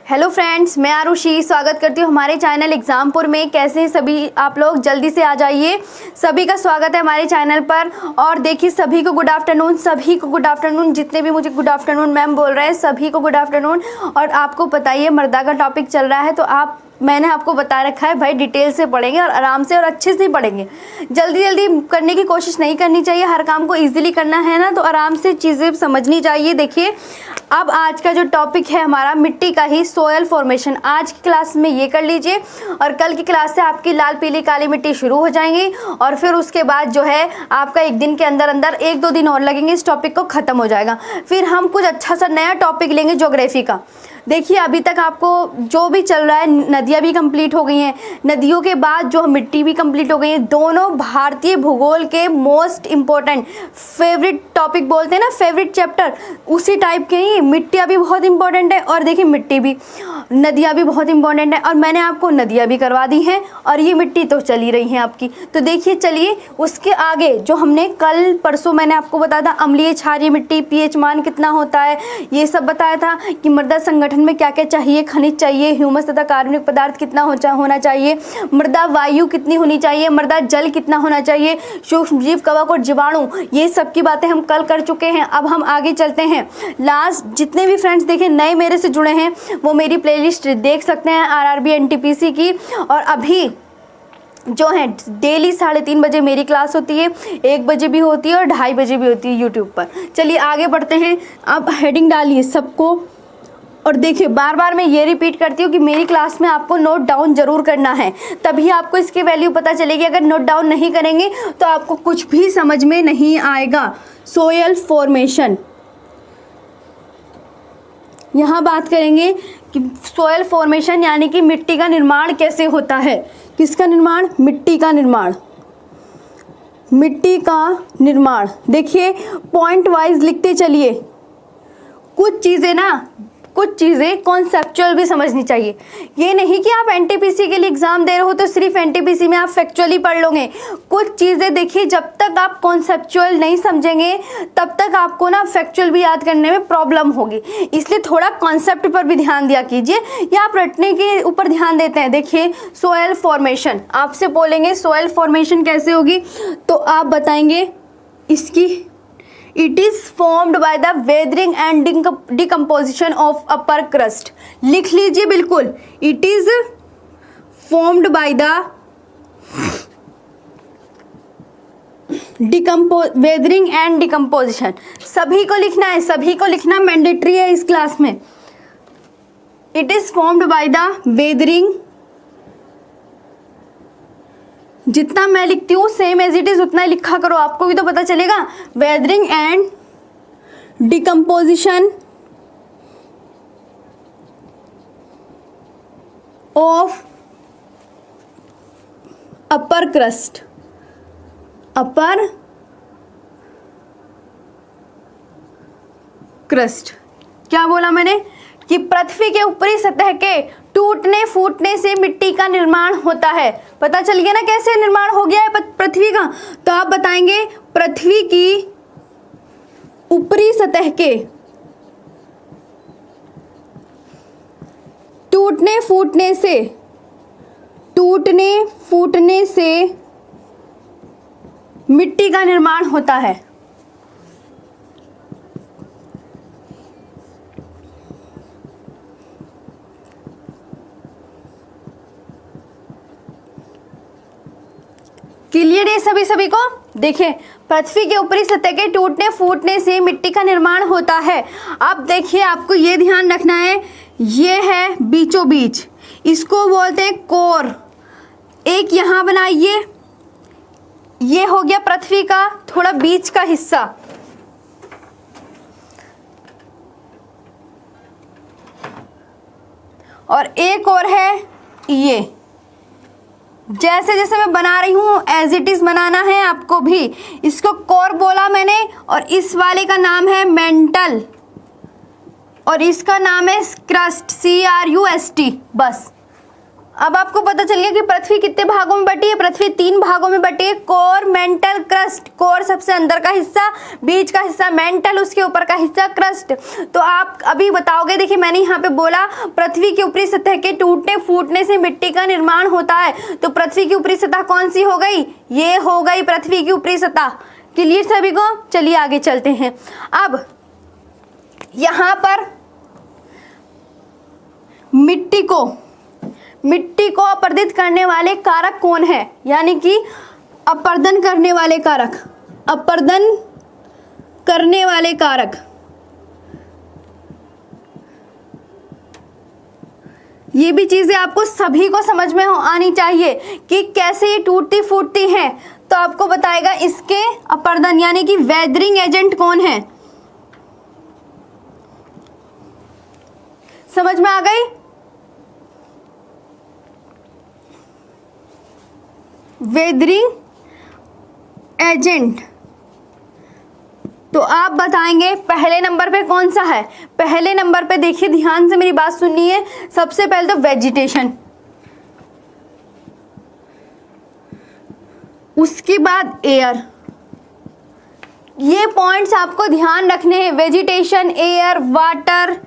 Hello friends, मैं आरुषि स्वागत करती हूँ हमारे चैनल एग्जामपुर में। कैसे हैं सभी आप लोग? जल्दी से आ जाइए। सभी का स्वागत है हमारे चैनल पर। और देखिए सभी को गुड आफ्टरनून, सभी को गुड आफ्टरनून। जितने भी मुझे गुड आफ्टरनून मैम बोल रहे हैं सभी को गुड आफ्टरनून। और आपको बताइए मर्दा का टॉपिक चल रहा है तो मैंने आपको बता रखा है भाई, डिटेल से पढ़ेंगे और आराम से और अच्छे से पढ़ेंगे। जल्दी जल्दी करने की कोशिश नहीं करनी चाहिए, हर काम को इजीली करना है ना, तो आराम से चीज़ें समझनी चाहिए। देखिए अब आज का जो टॉपिक है हमारा मिट्टी का ही, सोयल फॉर्मेशन। आज की क्लास में ये कर लीजिए और कल की क्लास से आपकी लाल पीली काली मिट्टी शुरू हो जाएंगी। और फिर उसके बाद जो है आपका एक दिन के अंदर अंदर 1-2 दिन और लगेंगे, इस टॉपिक को ख़त्म हो जाएगा। फिर हम कुछ अच्छा सा नया टॉपिक लेंगे ज्योग्राफी का। देखिए अभी तक आपको जो भी चल रहा है, नदियाँ भी कंप्लीट हो गई हैं, नदियों के बाद जो मिट्टी भी कंप्लीट हो गई है। दोनों भारतीय भूगोल के मोस्ट इम्पोर्टेंट फेवरेट टॉपिक बोलते हैं ना, फेवरेट चैप्टर, उसी टाइप के ही मिट्टियाँ भी बहुत इंपॉर्टेंट है। और देखिए मिट्टी भी, नदियाँ भी बहुत इंपॉर्टेंट है। और मैंने आपको नदियाँ भी करवा दी हैं और ये मिट्टी तो चली रही है आपकी। तो देखिए चलिए उसके आगे जो हमने कल परसों मैंने आपको बताया था, अम्लीय क्षारीय मिट्टी, पीएच मान कितना होता है, ये सब बताया था कि मृदा संगठन में क्या क्या चाहिए, खनिज चाहिए, ह्यूमस तथा कार्बनिक पदार्थ कितना होना चाहिए, मृदा वायु कितनी होनी चाहिए, मृदा जल कितना होना चाहिए, सूक्ष्म जीव, कवक और जीवाणु, ये सब की बातें हम कल कर चुके हैं। अब हम आगे चलते हैं। लास्ट जितने भी फ्रेंड्स देखें नए मेरे से जुड़े हैं वो मेरी प्लेलिस्ट देख सकते हैं आरआरबी एनटीपीसी की। और अभी जो है डेली 3:30 बजे मेरी क्लास होती है, 1 बजे भी होती है और 2:30 बजे भी होती है यूट्यूब पर। चलिए आगे बढ़ते हैं। अब हेडिंग डालिए सबको। और देखिए बार बार मैं ये रिपीट करती हूँ कि मेरी क्लास में आपको नोट डाउन जरूर करना है, तभी आपको इसकी वैल्यू पता चलेगी। अगर नोट डाउन नहीं करेंगे तो आपको कुछ भी समझ में नहीं आएगा। सोयल फॉर्मेशन, यहाँ बात करेंगे कि सोयल फॉर्मेशन यानी कि मिट्टी का निर्माण कैसे होता है। किसका निर्माण? मिट्टी का निर्माण। मिट्टी का निर्माण देखिए पॉइंट वाइज लिखते चलिए। कुछ चीज़ें कॉन्सेप्चुअल भी समझनी चाहिए। ये नहीं कि आप एनटीपीसी के लिए एग्जाम दे रहे हो तो सिर्फ एनटीपीसी में आप फैक्चुअली पढ़ लोगे। कुछ चीज़ें देखिए जब तक आप कॉन्सेप्चुअल नहीं समझेंगे तब तक आपको ना फैक्चुअल भी याद करने में प्रॉब्लम होगी। इसलिए थोड़ा कॉन्सेप्ट पर भी ध्यान दिया कीजिए, या आप रटने के ऊपर ध्यान देते हैं। देखिए सोयल फॉर्मेशन, आपसे बोलेंगे सोयल फॉर्मेशन कैसे होगी तो आप बताएंगे इसकी It is formed by the weathering and decomposition of upper crust। लिख लीजिए बिल्कुल, It is formed by the weathering and decomposition। सभी को लिखना है, सभी को लिखना मैंडेटरी है इस क्लास में। It is formed by the weathering, जितना मैं लिखती हूँ सेम एज इट इज उतना ही लिखा करो, आपको भी तो पता चलेगा। Weathering and decomposition of upper crust. Upper crust क्या बोला मैंने? कि पृथ्वी के ऊपरी सतह के टूटने फूटने से मिट्टी का निर्माण होता है। पता चल गया ना कैसे निर्माण हो गया है पृथ्वी का? तो आप बताएंगे पृथ्वी की ऊपरी सतह के टूटने फूटने से मिट्टी का निर्माण होता है। क्लियर है सभी को? देखिए पृथ्वी के ऊपरी सतह के टूटने फूटने से मिट्टी का निर्माण होता है। अब देखिए आपको ये ध्यान रखना है, ये है बीचों बीच, इसको बोलते हैं कोर। एक यहाँ बनाइए, ये हो गया पृथ्वी का थोड़ा बीच का हिस्सा। और एक और है ये, जैसे जैसे मैं बना रही हूँ एज इट इज बनाना है आपको भी। इसको कोर बोला मैंने, और इस वाले का नाम है मेंटल, और इसका नाम है क्रस्ट, CRUST। बस अब आपको पता चल गया कि पृथ्वी कितने भागों में बटी है। पृथ्वी 3 भागों में बटी है। Core, mental, crust. कोर सबसे अंदर का हिस्सा, बीच का हिस्सा मेंटल, उसके ऊपर का हिस्सा क्रस्ट। तो आप अभी बताओगे, देखिए मैंने यहाँ पे बोला पृथ्वी की ऊपरी सतह के टूटने फूटने से मिट्टी का निर्माण होता है। तो पृथ्वी की ऊपरी सतह कौन सी हो गई? ये हो गई पृथ्वी की ऊपरी सतह। क्लियर सभी को? चलिए आगे चलते हैं। अब यहाँ पर मिट्टी को अपर्दित करने वाले कारक कौन है? यानी कि अपर्दन करने वाले कारक, अपर्दन करने वाले कारक। ये भी चीजें आपको सभी को समझ में आनी चाहिए कि कैसे ये टूटती फूटती हैं। तो आपको बताएगा इसके अपर्दन यानी कि वेदरिंग एजेंट कौन है। समझ में आ गई? Weathering agent. तो आप बताएंगे पहले नंबर पे कौन सा है? पहले नंबर पे देखिए, ध्यान से मेरी बात सुनिए। सबसे पहले तो वेजिटेशन, उसके बाद एयर। ये पॉइंट्स आपको ध्यान रखने हैं। Vegetation, air, water,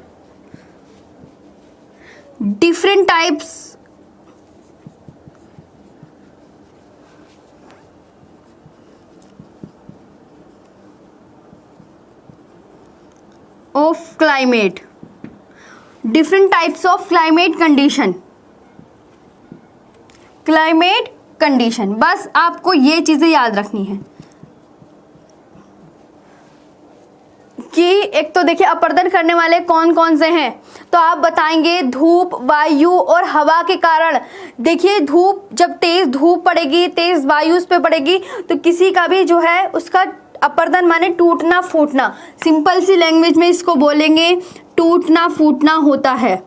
different types of climate, different types of climate condition. Climate condition, बस आपको ये चीजें याद रखनी है कि एक तो देखिए अपर्दन करने वाले कौन कौन से हैं। तो आप बताएंगे धूप, वायु और हवा के कारण। देखिए धूप, जब तेज धूप पड़ेगी, तेज वायु उस पे पड़ेगी, तो किसी का भी जो है उसका अपर्दन माने टूटना फूटना। सिंपल सी लैंग्वेज में इसको बोलेंगे टूटना फूटना होता है।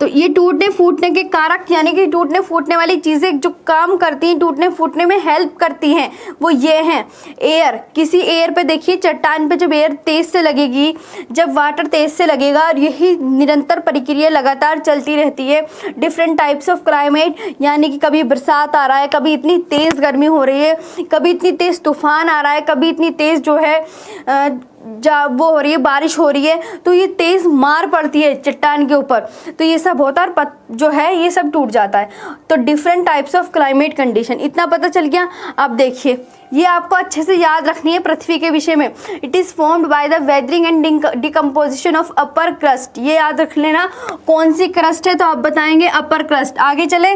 तो ये टूटने फूटने के कारक यानी कि टूटने फूटने वाली चीज़ें जो काम करती हैं, टूटने फूटने में हेल्प करती हैं, वो ये हैं। एयर, किसी एयर पे देखिए चट्टान पे जब एयर तेज से लगेगी, जब वाटर तेज से लगेगा, और यही निरंतर प्रक्रिया लगातार चलती रहती है। डिफरेंट टाइप्स ऑफ क्लाइमेट यानी कि कभी बरसात आ रहा है, कभी इतनी तेज़ गर्मी हो रही है, कभी इतनी तेज़ तूफान आ रहा है, कभी इतनी तेज़ जो है जब वो हो रही है, बारिश हो रही है, तो ये तेज मार पड़ती है चट्टान के ऊपर, तो ये सब होता है और जो है ये सब टूट जाता है। तो different types of climate condition, इतना पता चल गया। अब देखिए ये आपको अच्छे से याद रखनी है पृथ्वी के विषय में। It is formed by the weathering and decomposition of upper crust. ये याद रख लेना कौन सी क्रस्ट है, तो आप बताएंगे अपर क्रस्ट। आगे चले,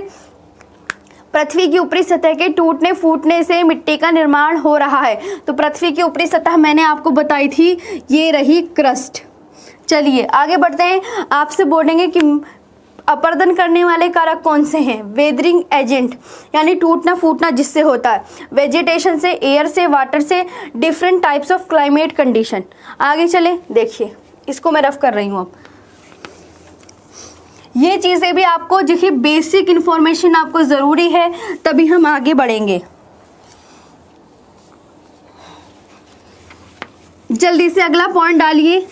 पृथ्वी की ऊपरी सतह के टूटने फूटने से मिट्टी का निर्माण हो रहा है। तो पृथ्वी की ऊपरी सतह मैंने आपको बताई थी, ये रही क्रस्ट। चलिए आगे बढ़ते हैं। आपसे बोलेंगे कि अपर्दन करने वाले कारक कौन से हैं? वेदरिंग एजेंट यानी टूटना फूटना जिससे होता है, वेजिटेशन से, एयर से, वाटर से, different types of climate condition. आगे चले, देखिए इसको मैं रफ कर रही हूँ। अब ये चीज़ें भी आपको देखिए बेसिक इन्फॉर्मेशन आपको ज़रूरी है, तभी हम आगे बढ़ेंगे। जल्दी से अगला पॉइंट डालिए,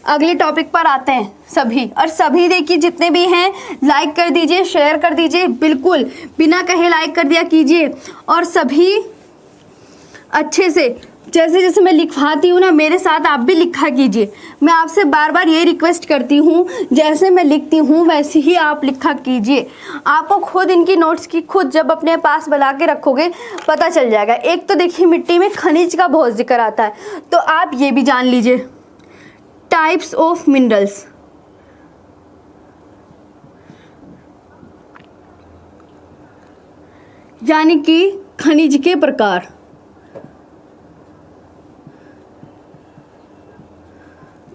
अगले टॉपिक पर आते हैं सभी। और सभी देखिए जितने भी हैं लाइक कर दीजिए, शेयर कर दीजिए, बिल्कुल बिना कहे लाइक कर दिया कीजिए। और सभी अच्छे से जैसे जैसे मैं लिखवाती हूँ ना, मेरे साथ आप भी लिखा कीजिए। मैं आपसे बार बार ये रिक्वेस्ट करती हूँ, जैसे मैं लिखती हूँ वैसे ही आप लिखा कीजिए। आपको खुद इनकी नोट्स की खुद जब अपने पास बना के रखोगे पता चल जाएगा। एक तो देखिए मिट्टी में खनिज का बहुत जिक्र आता है, तो आप ये भी जान लीजिए। टाइप्स ऑफ मिनरल्स, यानी कि खनिज के प्रकार।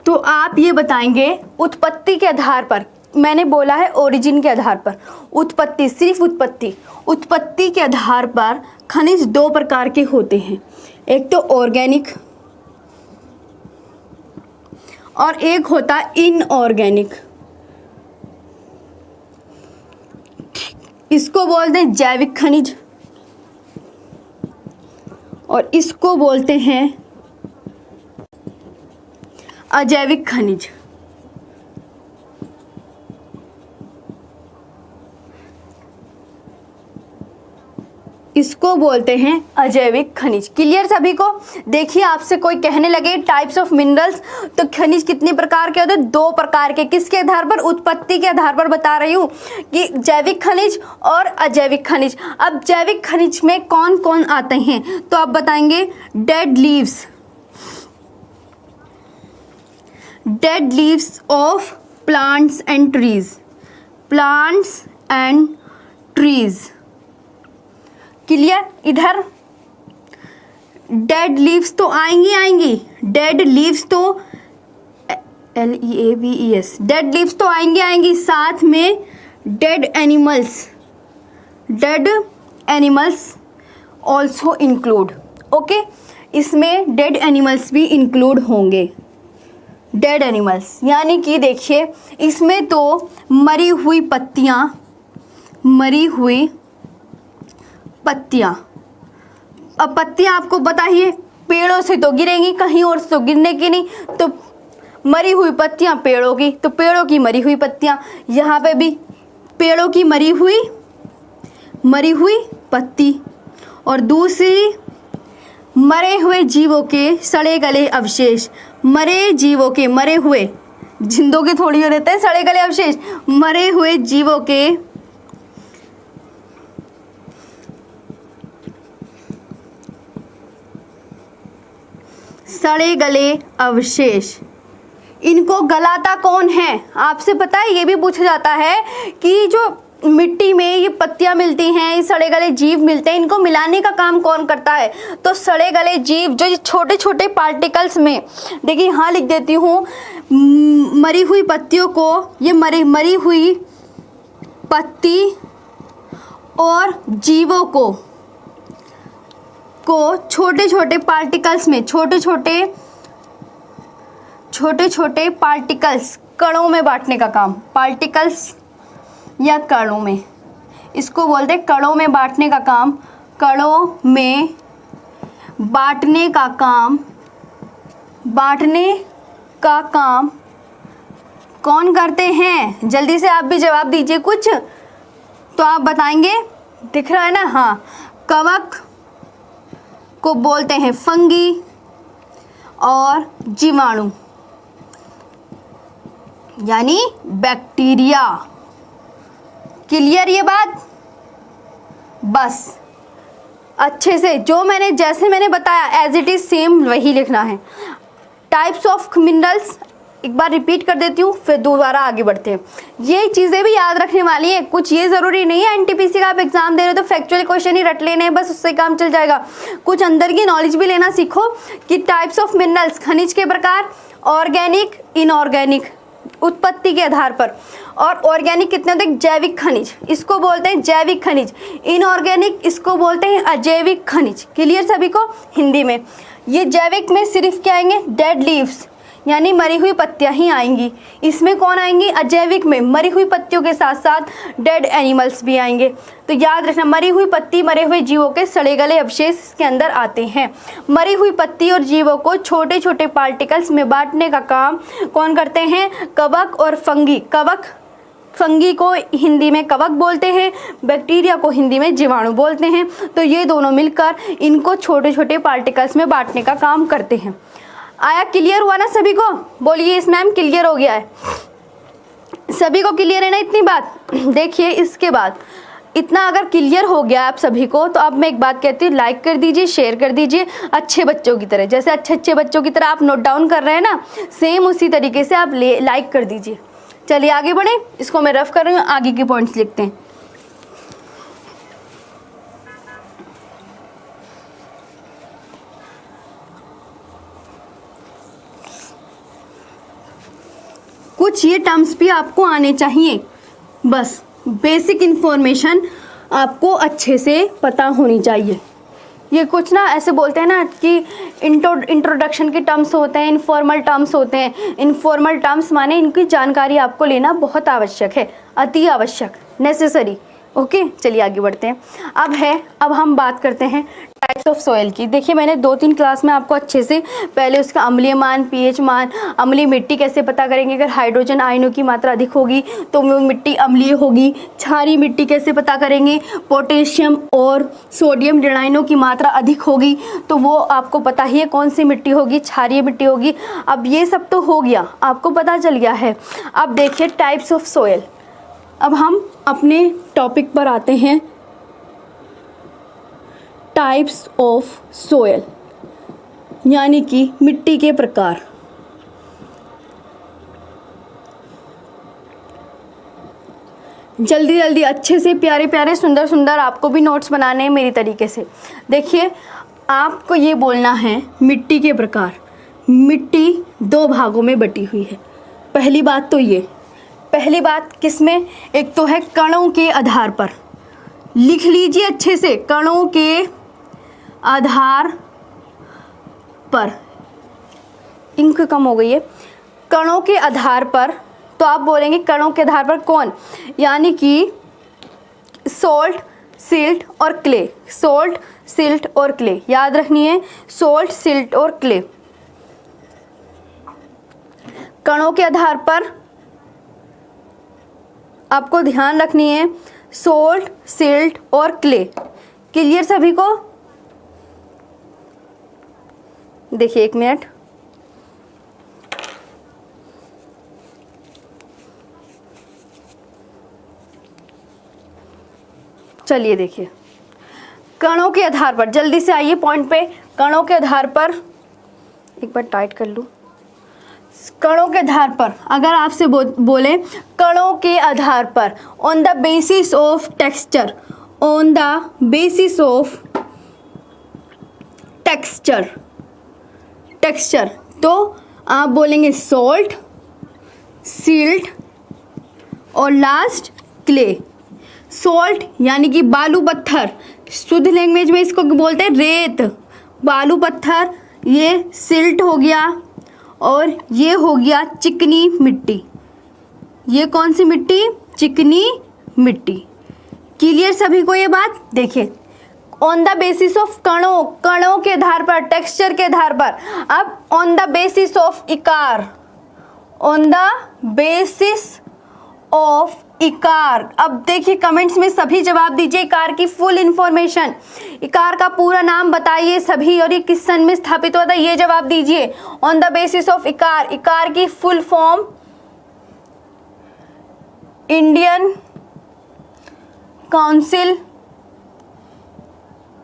तो आप ये बताएंगे उत्पत्ति के आधार पर, मैंने बोला है ओरिजिन के आधार पर, उत्पत्ति सिर्फ उत्पत्ति के आधार पर खनिज 2 प्रकार के होते हैं। एक तो ऑर्गेनिक और एक होता है इनऑर्गेनिक। इसको बोलते हैं जैविक खनिज और इसको बोलते हैं अजैविक खनिज। किसको बोलते हैं? अजैविक खनिज। क्लियर सभी को? देखिए आपसे कोई कहने लगे टाइप्स ऑफ मिनरल्स, तो खनिज कितने प्रकार के होते हैं? 2 प्रकार के। किसके आधार पर? उत्पत्ति के आधार पर बता रही हूँ कि जैविक खनिज और अजैविक खनिज। अब जैविक खनिज में कौन कौन आते हैं तो आप बताएंगे dead leaves of plants and trees. Clear? इधर डेड लीव्स तो आएंगी, डेड लीव्स तो LEAVES, डेड लीव्स तो आएंगी, साथ में dead animals also include. Okay, इसमें डेड एनिमल्स भी इंक्लूड होंगे। डेड एनिमल्स यानी कि देखिए इसमें तो मरी हुई पत्तियां। अब पत्तियां आपको पता ही है पेड़ों से तो गिरेंगी, कहीं और से तो गिरने की नहीं, तो मरी हुई पत्तियां पेड़ों की, तो पेड़ों की मरी हुई पत्तियां। यहाँ पे भी पेड़ों की मरी हुई पत्ती, और दूसरी मरे हुए जीवों के सड़े गले अवशेष। मरे हुए जिंदों के थोड़ी हो रहते हैं सड़े गले अवशेष। मरे हुए जीवों के सड़े गले अवशेष। इनको गलाता कौन है? आपसे पता है, ये भी पूछा जाता है कि जो मिट्टी में ये पत्तियां मिलती हैं, ये सड़े गले जीव मिलते हैं, इनको मिलाने का काम कौन करता है? तो सड़े गले जीव जो छोटे छोटे पार्टिकल्स में, देखिए यहाँ लिख देती हूँ, मरी हुई पत्तियों को, ये मरी हुई पत्ती और जीवों को छोटे छोटे पार्टिकल्स में, छोटे छोटे पार्टिकल्स, कणों में बांटने का काम। पार्टिकल्स या कणों में, इसको बोलते हैं कणों में बांटने का काम। कणों में बांटने का काम कौन करते हैं? जल्दी से आप भी जवाब दीजिए कुछ, तो आप बताएंगे। दिख रहा है ना? हाँ, कवक को बोलते हैं फंगी और जीवाणु यानी बैक्टीरिया। क्लियर ये बात? बस अच्छे से जैसे मैंने बताया एज इट इज सेम वही लिखना है। टाइप्स ऑफ मिनरल्स एक बार रिपीट कर देती हूँ, फिर दोबारा आगे बढ़ते हैं। ये चीज़ें भी याद रखने वाली हैं, कुछ ये ज़रूरी नहीं है एनटीपीसी का आप एग्जाम दे रहे हो तो फैक्चुअल क्वेश्चन ही रट लेने हैं बस, उससे काम चल जाएगा। कुछ अंदर की नॉलेज भी लेना सीखो कि टाइप्स ऑफ मिनरल्स, खनिज के प्रकार, ऑर्गेनिक, इनऑर्गेनिक, उत्पत्ति के आधार पर। और ऑर्गेनिक कितने होते हैं? जैविक खनिज, इसको बोलते हैं जैविक खनिज। इनऑर्गेनिक, इसको बोलते हैं अजैविक खनिज। क्लियर सभी को? हिंदी में ये जैविक में सिर्फ क्या आएंगे? डेड लीव्स यानी मरी हुई पत्तियां ही आएंगी। इसमें कौन आएंगी? अजैविक में मरी हुई पत्तियों के साथ साथ डेड एनिमल्स भी आएंगे। तो याद रखना, मरी हुई पत्ती मरे हुए जीवों के सड़े गले अवशेष इसके अंदर आते हैं। मरी हुई पत्ती और जीवों को छोटे छोटे पार्टिकल्स में बांटने का काम कौन करते हैं? कवक और फंगी। फंगी को हिंदी में कवक बोलते हैं, बैक्टीरिया को हिंदी में जीवाणु बोलते हैं। तो ये दोनों मिलकर इनको छोटे छोटे पार्टिकल्स में बांटने का काम करते हैं। आया? क्लियर हुआ ना सभी को? बोलिए इस मैम क्लियर हो गया है? सभी को क्लियर है ना इतनी बात? देखिए इसके बाद इतना अगर क्लियर हो गया आप सभी को, तो अब मैं एक बात कहती हूँ, लाइक कर दीजिए, शेयर कर दीजिए अच्छे बच्चों की तरह। जैसे अच्छे बच्चों की तरह आप नोट डाउन कर रहे हैं ना, सेम उसी तरीके से आप लाइक कर दीजिए। चलिए आगे बढ़े, इसको मैं रफ कर रही हूँ, आगे के पॉइंट्स लिखते हैं। कुछ ये टर्म्स भी आपको आने चाहिए, बस बेसिक इन्फॉर्मेशन आपको अच्छे से पता होनी चाहिए। ये कुछ ना ऐसे बोलते हैं ना कि इंट्रोडक्शन के टर्म्स होते हैं, इनफॉर्मल टर्म्स होते हैं। इनफॉर्मल टर्म्स माने इनकी जानकारी आपको लेना बहुत आवश्यक है, अति आवश्यक, नेसेसरी। ओके, चलिए आगे बढ़ते हैं। अब हम बात करते हैं टाइप्स ऑफ सॉइल की। देखिए मैंने 2-3 क्लास में आपको अच्छे से पहले उसका अम्लीय मान, पीएच मान, अम्लीय मिट्टी कैसे पता करेंगे, अगर हाइड्रोजन आयनों की मात्रा अधिक होगी तो वो मिट्टी अम्लीय होगी। क्षारीय मिट्टी कैसे पता करेंगे, पोटेशियम और सोडियम ऋणायनों की मात्रा अधिक होगी तो वो आपको पता ही है कौन सी मिट्टी होगी, क्षारीय मिट्टी होगी। अब ये सब तो हो गया, आपको पता चल गया है। अब देखिए टाइप्स ऑफ सॉइल। अब हम अपने टॉपिक पर आते हैं, टाइप्स ऑफ सॉइल यानी कि मिट्टी के प्रकार। जल्दी जल्दी अच्छे से प्यारे प्यारे सुंदर सुंदर आपको भी नोट्स बनाने हैं मेरी तरीके से। देखिए आपको ये बोलना है मिट्टी के प्रकार। मिट्टी 2 भागों में बटी हुई है। पहली बात तो ये, पहली बात किसमें, एक तो है कणों के आधार पर। लिख लीजिए अच्छे से, कणों के आधार पर। इंक कम हो गई है। कणों के आधार पर, तो आप बोलेंगे कणों के आधार पर कौन, यानी कि सोल्ट, सिल्ट और क्ले। सोल्ट, सिल्ट और क्ले, याद रखनी है, सोल्ट, सिल्ट और क्ले। कणों के आधार पर आपको ध्यान रखनी है सोल्ट, सिल्ट और क्ले। क्लियर सभी को? देखिए 1 मिनट। चलिए देखिए, कणों के आधार पर जल्दी से आइए पॉइंट पे। कणों के आधार पर, एक बार टाइट कर लूँ। कणों के आधार पर अगर आपसे बोले कणों के आधार पर, on the basis of texture, on the basis of texture, texture, तो आप बोलेंगे सोल्ट, सिल्ट और लास्ट क्ले। सोल्ट यानी कि बालू पत्थर, शुद्ध लैंग्वेज में इसको बोलते हैं रेत, बालू पत्थर। ये सिल्ट हो गया और ये हो गया चिकनी मिट्टी। ये कौन सी मिट्टी, चिकनी मिट्टी। क्लियर सभी को ये बात? देखिए ऑन द बेसिस ऑफ कणों, कणों के आधार पर, टेक्सचर के आधार पर। अब ऑन द बेसिस ऑफ इकार, ऑन द बेसिस ऑफ इकार। अब देखिए कमेंट्स में सभी जवाब दीजिए, इकार की फुल इंफॉर्मेशन, इकार का पूरा नाम बताइए सभी, और ये किस सन में स्थापित हुआ था ये जवाब दीजिए। ऑन द बेसिस ऑफ इकार, इकार की full form Indian council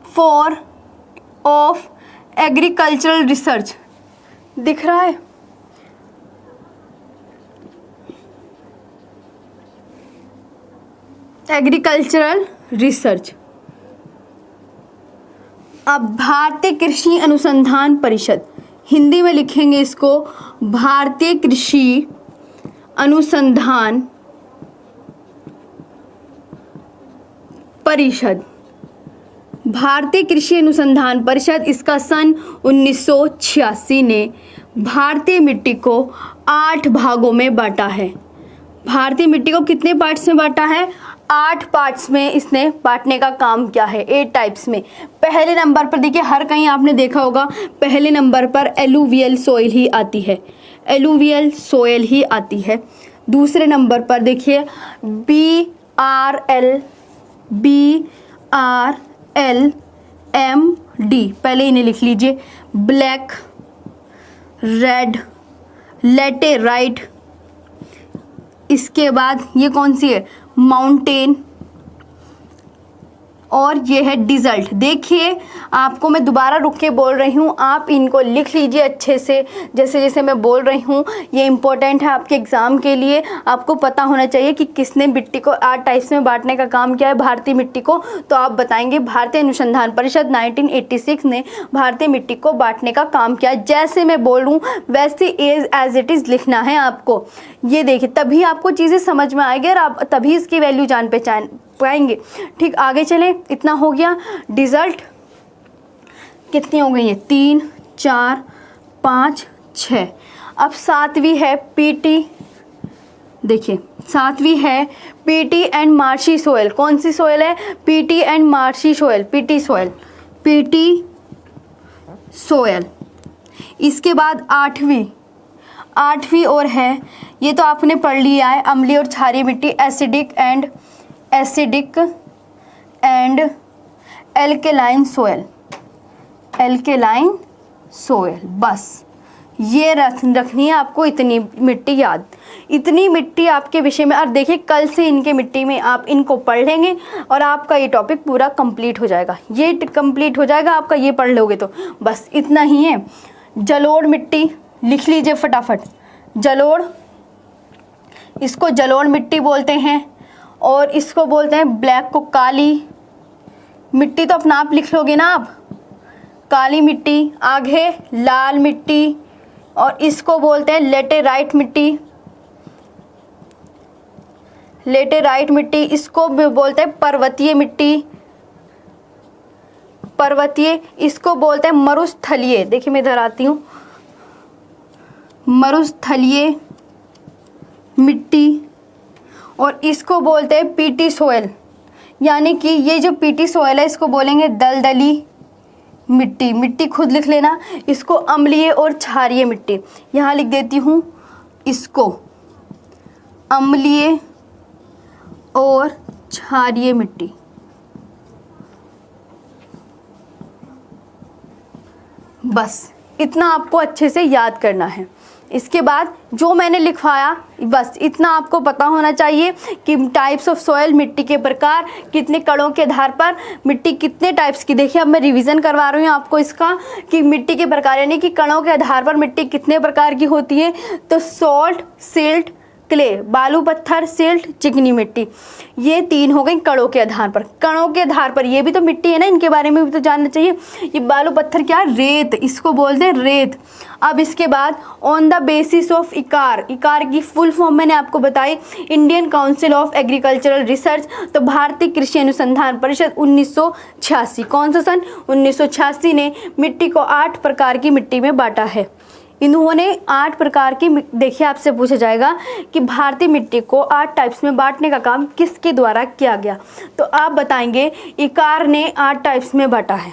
for of agricultural research. दिख रहा है? Agricultural research. अब भारतीय कृषि अनुसंधान परिषद, हिंदी में लिखेंगे इसको भारतीय कृषि अनुसंधान परिषद। भारतीय कृषि अनुसंधान परिषद, इसका सन 1986 ने भारतीय मिट्टी को 8 भागों में बांटा है। भारतीय मिट्टी को कितने पार्ट्स में बांटा है? 8 पार्ट्स में इसने बांटने का काम किया है, 8 टाइप्स में। पहले नंबर पर देखिए, हर कहीं आपने देखा होगा पहले नंबर पर एलुवियल सॉइल ही आती है, एलुवियल सॉइल ही आती है। दूसरे नंबर पर देखिए BRLMD, पहले इन्हें लिख लीजिए, ब्लैक, रेड, लेटेराइट। इसके बाद ये कौन सी है? माउंटेन, और ये है डिजल्ट। देखिए आपको मैं दोबारा रुक के बोल रही हूँ, आप इनको लिख लीजिए अच्छे से, जैसे जैसे मैं बोल रही हूँ। ये इम्पोर्टेंट है आपके एग्ज़ाम के लिए, आपको पता होना चाहिए कि किसने मिट्टी को 8 टाइप्स में बांटने का काम किया है भारतीय मिट्टी को। तो आप बताएंगे भारतीय अनुसंधान परिषद 1986 ने भारतीय मिट्टी को बांटने का काम किया। जैसे मैं बोलूँ वैसे एज इट इज़ लिखना है आपको। ये देखिए तभी आपको चीज़ें समझ में आएगी और आप तभी इसकी वैल्यू जान पहचान पाएंगे। ठीक, आगे चलें। इतना हो गया। डिजल्ट कितनी हो गई है? 3, 4, 5, 6। अब 7वीं है पीटी देखिए 7वीं है पीटी एंड मार्शी सोयल। कौन सी सोयल है? PT and marshy soil, PT soil, PT soil. इसके बाद 8वीं और है, ये तो आपने पढ़ लिया है, अम्लीय और क्षारीय मिट्टी, acidic and alkaline soil, alkaline soil. बस ये रखनी है आपको इतनी मिट्टी याद, इतनी मिट्टी आपके विषय में। और देखिए कल से इनके मिट्टी में आप इनको पढ़ लेंगे और आपका ये टॉपिक पूरा कंप्लीट हो जाएगा, ये कंप्लीट हो जाएगा आपका, ये पढ़ लोगे तो बस इतना ही है। जलोढ़ मिट्टी लिख लीजिए फटाफट, जलोढ़, इसको जलोढ़ मिट्टी बोलते हैं और इसको बोलते हैं ब्लैक को काली मिट्टी, तो अपना आप लिख लोगे ना आप, काली मिट्टी। आगे लाल मिट्टी और इसको बोलते हैं लेटेराइट मिट्टी, लेटेराइट मिट्टी। इसको भी बोलते हैं पर्वतीय मिट्टी, पर्वतीय। इसको बोलते हैं मरुस्थलीय, देखिए मैं इधर आती हूँ, मरुस्थलीय मिट्टी। और इसको बोलते हैं पीटी सोयल, यानी कि ये जो पीटी सोयल है इसको बोलेंगे दलदली मिट्टी, मिट्टी खुद लिख लेना। इसको अम्लीय और क्षारीय मिट्टी, यहाँ लिख देती हूँ, इसको अम्लीय और क्षारीय मिट्टी। बस इतना आपको अच्छे से याद करना है। इसके बाद जो मैंने लिखवाया बस इतना आपको पता होना चाहिए कि टाइप्स ऑफ सॉइल, मिट्टी के प्रकार, कितने कणों के आधार पर मिट्टी कितने टाइप्स की। देखिए अब मैं रिवीजन करवा रही हूँ आपको इसका कि मिट्टी के प्रकार यानी कि कणों के आधार पर मिट्टी कितने प्रकार की होती है। तो सॉल्ट, सिल्ट, क्ले, बालू पत्थर, सिल्ट, चिकनी मिट्टी, ये 3 हो गई कणों के आधार पर। कणों के आधार पर ये भी तो मिट्टी है ना, इनके बारे में भी तो जानना चाहिए। ये बालू पत्थर क्या? रेत, इसको बोलते हैं रेत। अब इसके बाद ऑन द बेसिस ऑफ इकार, इकार की फुल फॉर्म मैंने आपको बताई, Indian council of agricultural research, तो भारतीय कृषि अनुसंधान परिषद 1986। कौन सा सन? 1986 ने मिट्टी को 8 प्रकार की मिट्टी में बांटा है। इन्होंने 8 प्रकार की, देखिए आपसे पूछा जाएगा कि भारतीय मिट्टी को 8 टाइप्स में बांटने का काम किसके द्वारा किया गया, तो आप बताएंगे इकार ने 8 टाइप्स में बांटा है।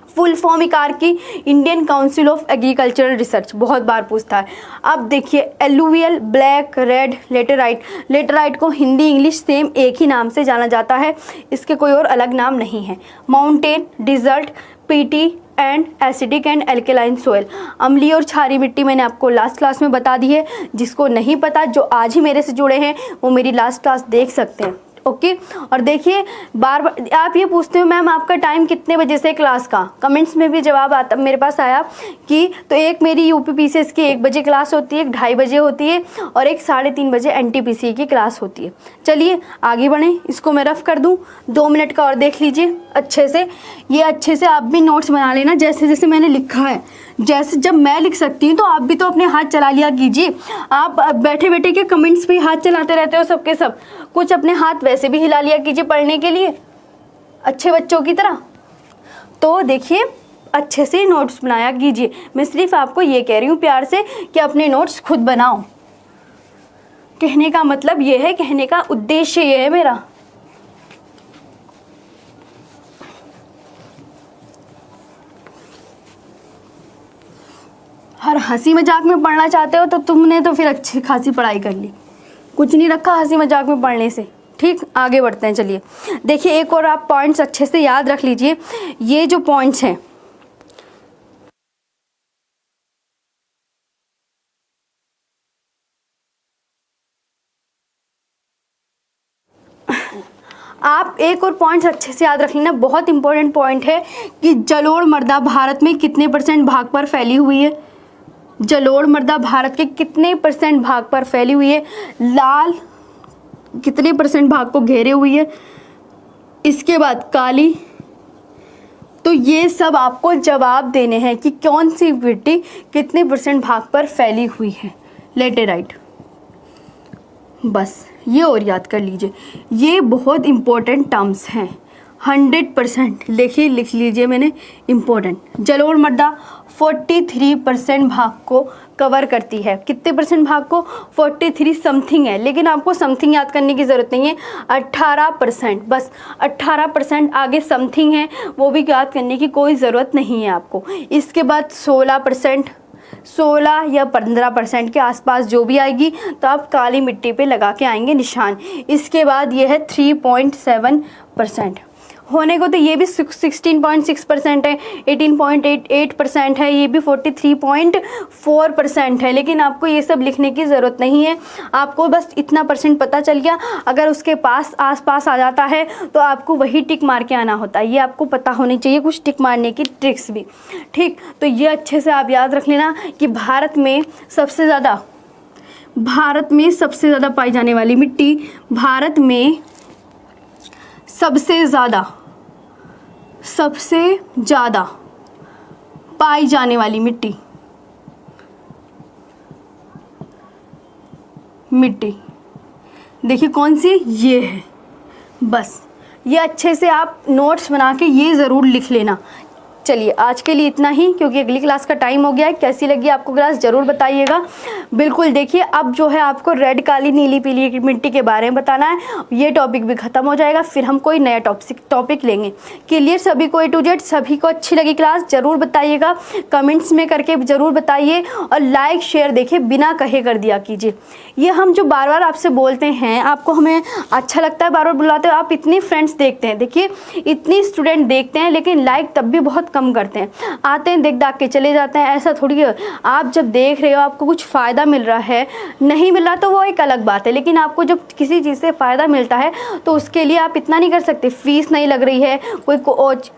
फुल फॉर्म इकार की Indian council of agricultural research, बहुत बार पूछता है। अब देखिए alluvial, black, red, laterite. Laterite को हिंदी इंग्लिश सेम एक ही नाम से जाना जाता है, इसके कोई और अलग नाम नहीं है। Mountain, desert, peaty and acidic and alkaline soil. अम्लीय और क्षारीय मिट्टी मैंने आपको लास्ट क्लास में बता दी है, जिसको नहीं पता जो आज ही मेरे से जुड़े हैं वो मेरी लास्ट क्लास देख सकते हैं। ओके और देखिए बार बार आप ये पूछते हो मैम आपका टाइम कितने बजे से क्लास का, कमेंट्स में भी जवाब आता मेरे पास आया कि तो एक मेरी यूपीपीसीएस की 1 बजे क्लास होती है, एक 2:30 बजे होती है और एक 3:30 बजे एनटीपीसी की क्लास होती है। चलिए आगे बढ़ें, इसको मैं रफ कर दूं, 2 मिनट का और देख लीजिए अच्छे से। ये अच्छे से आप भी नोट्स बना लेना जैसे जैसे मैंने लिखा है, जैसे जब मैं लिख सकती हूँ तो आप भी तो अपने हाथ चला लिया कीजिए। आप बैठे बैठे के कमेंट्स पे हाथ चलाते रहते हो सबके सब, कुछ अपने हाथ वैसे भी हिला लिया कीजिए पढ़ने के लिए अच्छे बच्चों की तरह। तो देखिए अच्छे से नोट्स बनाया कीजिए। मैं सिर्फ आपको ये कह रही हूँ प्यार से कि अपने नोट्स खुद बनाओ। कहने का मतलब ये है, कहने का उद्देश्य ये है मेरा। हर हंसी मजाक में पढ़ना चाहते हो तो तुमने तो फिर अच्छी खासी पढ़ाई कर ली, कुछ नहीं रखा हंसी मजाक में पढ़ने से। ठीक, आगे बढ़ते हैं। चलिए देखिए एक और आप पॉइंट्स अच्छे से याद रख लीजिए। ये जो पॉइंट्स हैं आप एक और पॉइंट्स अच्छे से याद रख लेना, बहुत इंपॉर्टेंट पॉइंट है कि जलोढ़ मृदा भारत में कितने % भाग पर फैली हुई है। जलोढ़ मृदा भारत के कितने % भाग पर फैली हुई है, लाल कितने % भाग को घेरे हुई है, इसके बाद काली। तो ये सब आपको जवाब देने हैं कि कौन सी मिट्टी कितने % भाग पर फैली हुई है। लेटेराइट, बस ये और याद कर लीजिए, ये बहुत इंपॉर्टेंट टर्म्स हैं, 100%, देखिए लिख लीजिए मैंने, इम्पोर्टेंट। जलोढ़ मृदा 43% भाग को कवर करती है। कितने परसेंट भाग को? 43 समथिंग है, लेकिन आपको समथिंग याद करने की ज़रूरत नहीं है, 18%, बस 18%, आगे समथिंग है वो भी याद करने की कोई ज़रूरत नहीं है आपको। इसके बाद 16%, 16 या 15% के आसपास जो भी आएगी तो आप काली मिट्टी पे लगा के आएंगे निशान। इसके बाद ये है 3.7% होने को, तो ये भी 16.6% है, 18.88% है, ये भी 43.4% है, लेकिन आपको ये सब लिखने की ज़रूरत नहीं है। आपको बस इतना परसेंट पता चल गया, अगर उसके पास आसपास आ जाता है तो आपको वही टिक मार के आना होता है। ये आपको पता होनी चाहिए, कुछ टिक मारने की ट्रिक्स भी, ठीक। तो ये अच्छे से आप याद रख लेना कि भारत में सबसे ज़्यादा पाई जाने वाली मिट्टी, भारत में सबसे ज़्यादा पाई जाने वाली मिट्टी देखिए कौन सी, ये है। बस ये अच्छे से आप नोट्स बना के ये ज़रूर लिख लेना। चलिए आज के लिए इतना ही, क्योंकि अगली क्लास का टाइम हो गया है। कैसी लगी आपको क्लास ज़रूर बताइएगा। बिल्कुल देखिए, अब जो है आपको रेड, काली, नीली, पीली मिट्टी के बारे में बताना है। ये टॉपिक भी ख़त्म हो जाएगा, फिर हम कोई नया टॉपिक लेंगे। क्लियर सभी को, A to Z सभी को अच्छी लगी क्लास ज़रूर बताइएगा, कमेंट्स में करके ज़रूर बताइए, और लाइक शेयर देखिए बिना कहे कर दिया कीजिए। ये हम जो बार बार आपसे बोलते हैं, आपको हमें अच्छा लगता है बार बार बुलाते हो, आप इतनी फ्रेंड्स देखते हैं, देखिए इतनी स्टूडेंट देखते हैं, लेकिन लाइक तब भी बहुत कम करते हैं, आते हैं देख दाख के चले जाते हैं। ऐसा थोड़ी है, आप जब देख रहे हो आपको कुछ फ़ायदा मिल रहा है, नहीं मिल रहा तो वो एक अलग बात है, लेकिन आपको जब किसी चीज़ से फ़ायदा मिलता है तो उसके लिए आप इतना नहीं कर सकते। फ़ीस नहीं लग रही है, कोई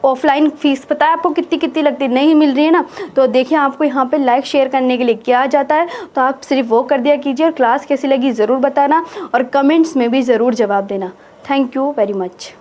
ऑफलाइन फ़ीस पता है आपको कितनी लगती, नहीं मिल रही है ना, तो देखिए आपको यहाँ पर लाइक शेयर करने के लिए क्या आ जाता है, तो आप सिर्फ वो कर दिया कीजिए। और क्लास कैसी लगी ज़रूर बताना, और कमेंट्स में भी ज़रूर जवाब देना। Thank you very much.